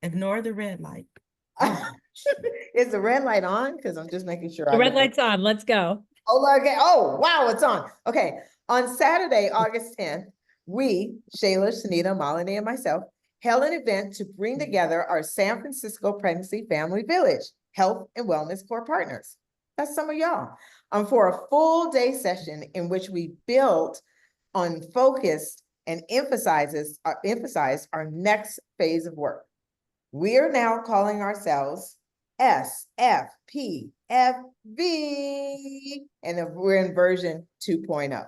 Ignore the red light. Is the red light on? Because I'm just making sure The I red get the. light's on. Let's go. Oh, okay. Oh, wow, it's on. Okay. On Saturday, August 10th, we, Shayla, Shanita, Malini, and myself, held an event to bring together our San Francisco Pregnancy Family Village Health and Wellness Core Partners. That's some of y'all. For a full day session in which we built on focused and emphasized our next phase of work. We are now calling ourselves SFPFV, and we're in version 2.0.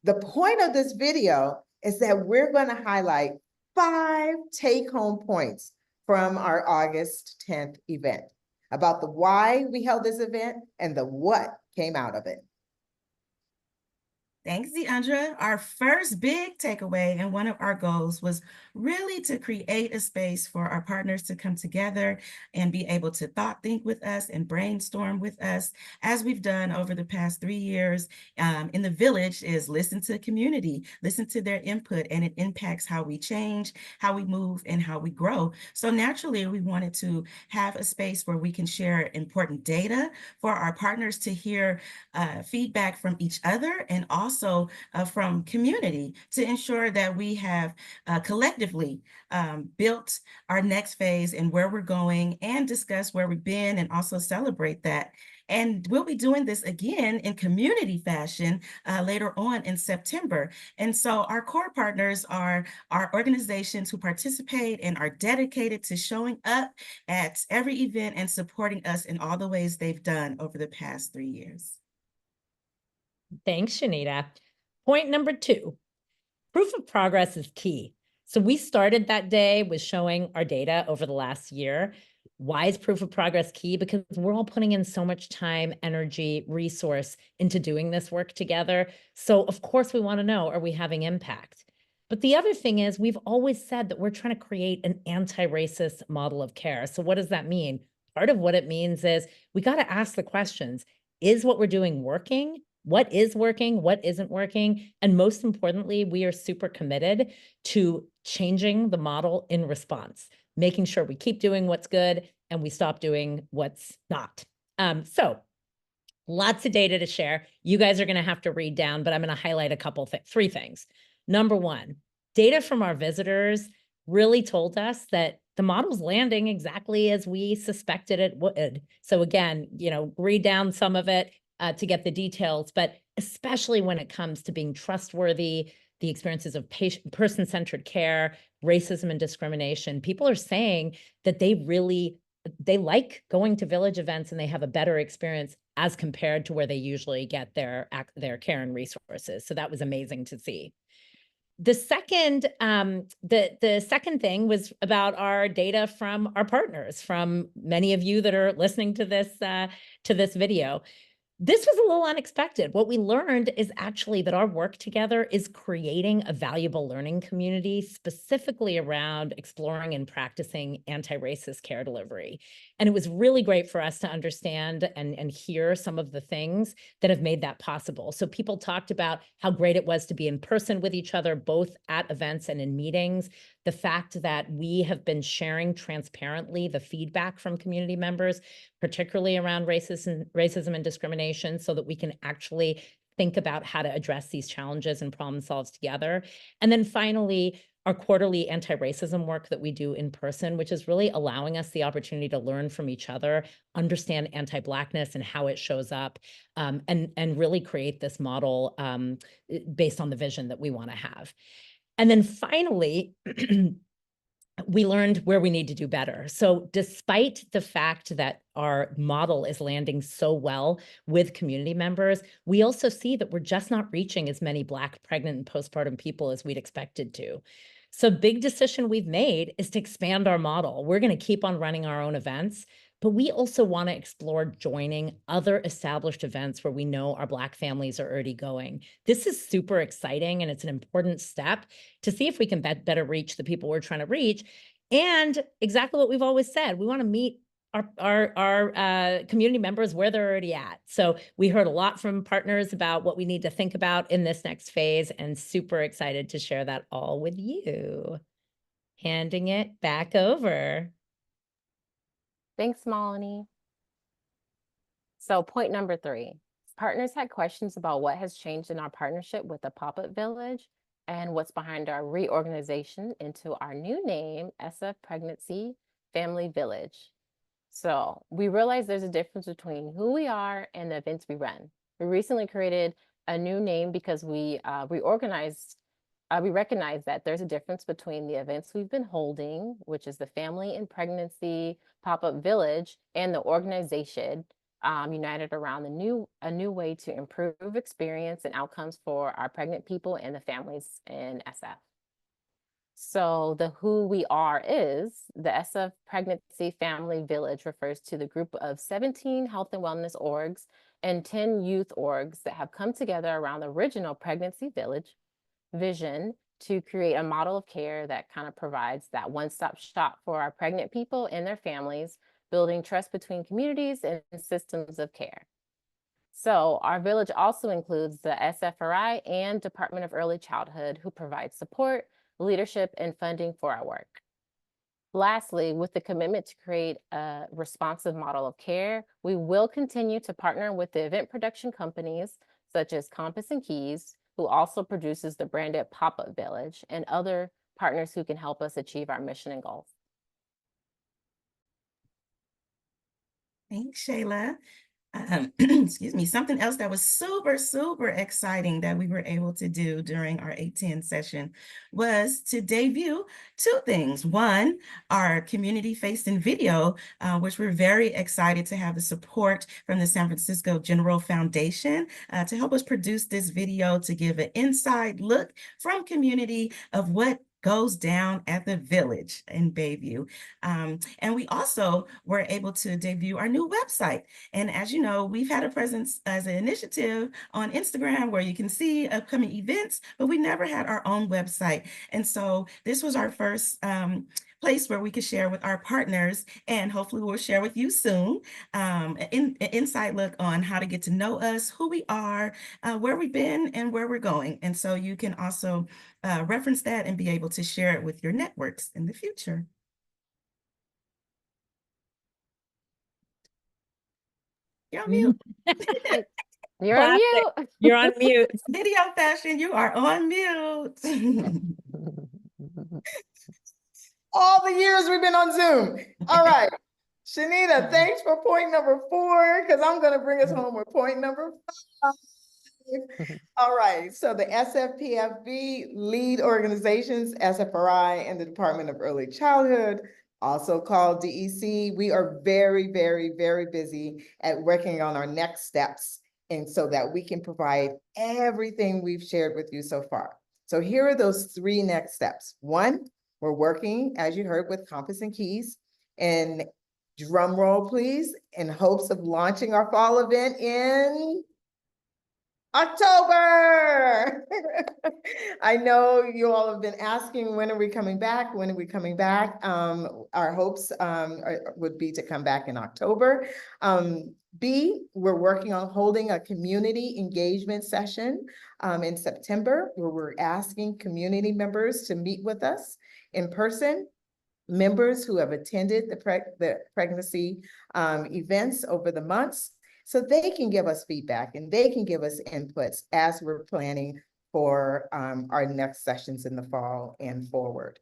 The point of this video is that we're going to highlight 5 take-home points from our August 10th event about the why we held this event and the what came out of it. Thanks, Deandra. Our first big takeaway and one of our goals was really to create a space for our partners to come together and be able to think with us and brainstorm with us, as we've done over the past 3 years in the village, is listen to the community, listen to their input, and it impacts how we change, how we move, and how we grow. So naturally, we wanted to have a space where we can share important data for our partners to hear feedback from each other, and also from community, to ensure that we have collectively built our next phase and where we're going, and discuss where we've been, and also celebrate that. And we'll be doing this again in community fashion later on in September. And so our core partners are our organizations who participate and are dedicated to showing up at every event and supporting us in all the ways they've done over the past 3 years. Thanks, Shanita. Point number 2, proof of progress is key. So we started that day with showing our data over the last year. Why is proof of progress key? Because we're all putting in so much time, energy, resource into doing this work together. So of course we want to know, are we having impact? But the other thing is, we've always said that we're trying to create an anti-racist model of care. So what does that mean? Part of what it means is we got to ask the questions. Is what we're doing working? What is working? What isn't working? And most importantly, we are super committed to changing the model in response, making sure we keep doing what's good and we stop doing what's not. So lots of data to share. You guys are going to have to read down, but I'm going to highlight a couple 3 things. Number 1, data from our visitors really told us that the model's landing exactly as we suspected it would. So again, read down some of it to get the details, but especially when it comes to being trustworthy, the experiences of person-centered care, racism and discrimination, people are saying that they like going to village events and they have a better experience as compared to where they usually get their care and resources. So that was amazing to see. The second, the second thing was about our data from our partners, from many of you that are listening to this video. This was a little unexpected. What we learned is actually that our work together is creating a valuable learning community, specifically around exploring and practicing anti-racist care delivery. And it was really great for us to understand and hear some of the things that have made that possible. So people talked about how great it was to be in person with each other, both at events and in meetings. The fact that we have been sharing transparently the feedback from community members, particularly around racism and discrimination, so that we can actually think about how to address these challenges and problem solve together. And then finally, our quarterly anti-racism work that we do in person, which is really allowing us the opportunity to learn from each other, understand anti-Blackness and how it shows up, and really create this model based on the vision that we want to have. And then finally, we learned where we need to do better. So despite the fact that our model is landing so well with community members, we also see that we're just not reaching as many Black pregnant and postpartum people as we'd expected to. So big decision we've made is to expand our model. We're going to keep on running our own events, but we also want to explore joining other established events where we know our Black families are already going. This is super exciting, and it's an important step to see if we can better reach the people we're trying to reach. And exactly what we've always said, we want to meet our community members where they're already at. So we heard a lot from partners about what we need to think about in this next phase, and super excited to share that all with you. handing it back over. Thanks, Melanie. So point number 3, partners had questions about what has changed in our partnership with the Pop-Up Village and what's behind our reorganization into our new name, SF Pregnancy Family Village. So we realize there's a difference between who we are and the events we run. We recently created a new name because we reorganized. We recognize that there's a difference between the events we've been holding, which is the Family and Pregnancy Pop-Up Village, and the organization united around a new way to improve experience and outcomes for our pregnant people and the families in SF. So the who we are is the SF Pregnancy Family Village refers to the group of 17 health and wellness orgs and 10 youth orgs that have come together around the original Pregnancy Village vision to create a model of care that kind of provides that one-stop shop for our pregnant people and their families, building trust between communities and systems of care. So our village also includes the SFRI and Department of Early Childhood, who provide support, leadership, and funding for our work. Lastly, with the commitment to create a responsive model of care, we will continue to partner with the event production companies such as Compass and Keys, who also produces the branded Pop-Up Village, and other partners who can help us achieve our mission and goals. Thanks, Shayla. Excuse me, something else that was super, super exciting that we were able to do during our 810 session was to debut 2 things. One, our community-facing video, which we're very excited to have the support from the San Francisco General Foundation to help us produce this video to give an inside look from community of what goes down at the Village in Bayview. And we also were able to debut our new website. And as you know, we've had a presence as an initiative on Instagram where you can see upcoming events, but we never had our own website. And so this was our first place where we could share with our partners, and hopefully we'll share with you soon an inside look on how to get to know us, who we are, where we've been, and where we're going. And so you can also reference that and be able to share it with your networks in the future. You're on mute. You're on Classic. mute. You're on mute. Video fashion, you are on mute. All the years we've been on Zoom. All right. Shanita, thanks for point number 4, because I'm going to bring us home with point number 5. All right. So the SFPFV lead organizations, SFRI and the Department of Early Childhood, also called DEC, we are very, very, very busy at working on our next steps, and so that we can provide everything we've shared with you so far. So here are those 3 next steps. 1, we're working, as you heard, with Compass and Keys, and drum roll, please, in hopes of launching our fall event in October. I know you all have been asking, when are we coming back? When are we coming back? Our hopes would be to come back in October. B, we're working on holding a community engagement session in September, where we're asking community members to meet with us in person. Members who have attended the pregnancy events over the months, so they can give us feedback and they can give us inputs as we're planning for our next sessions in the fall and forward.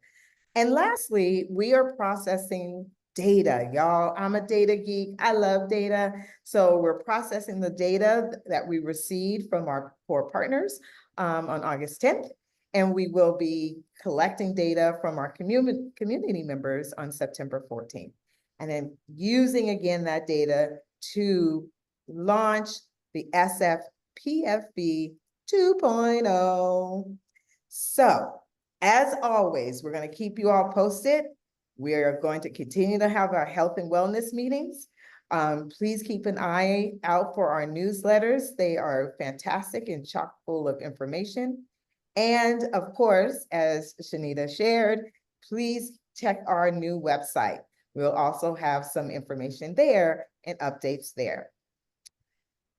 And lastly, we are processing data, y'all. I'm a data geek. I love data. So we're processing the data that we received from our core partners on August 10th. And we will be collecting data from our community members on September 14th. And then using again that data to launch the SFPFV 2.0. So as always, we're going to keep you all posted. We are going to continue to have our health and wellness meetings. Please keep an eye out for our newsletters. They are fantastic and chock full of information. And of course, as Shanita shared, please check our new website. We'll also have some information there and updates there.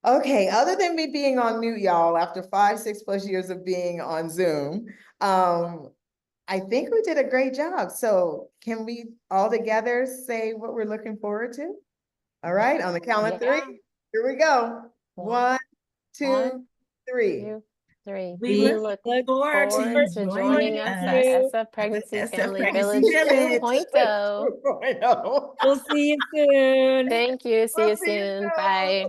Okay, other than me being on mute, y'all, after 5, 6+ years of being on Zoom, I think we did a great job. So can we all together say what we're looking forward to? All right, on the count of Yeah. three, here we go. One, 1, 2, one, 3. 2, 3. We We look look forward to Forward you to joining joining us us at you. SF Pregnancy SF Family Pregnancy Village Village. 2.0. We'll see you soon. Thank you. See We'll you see you soon. soon. Bye.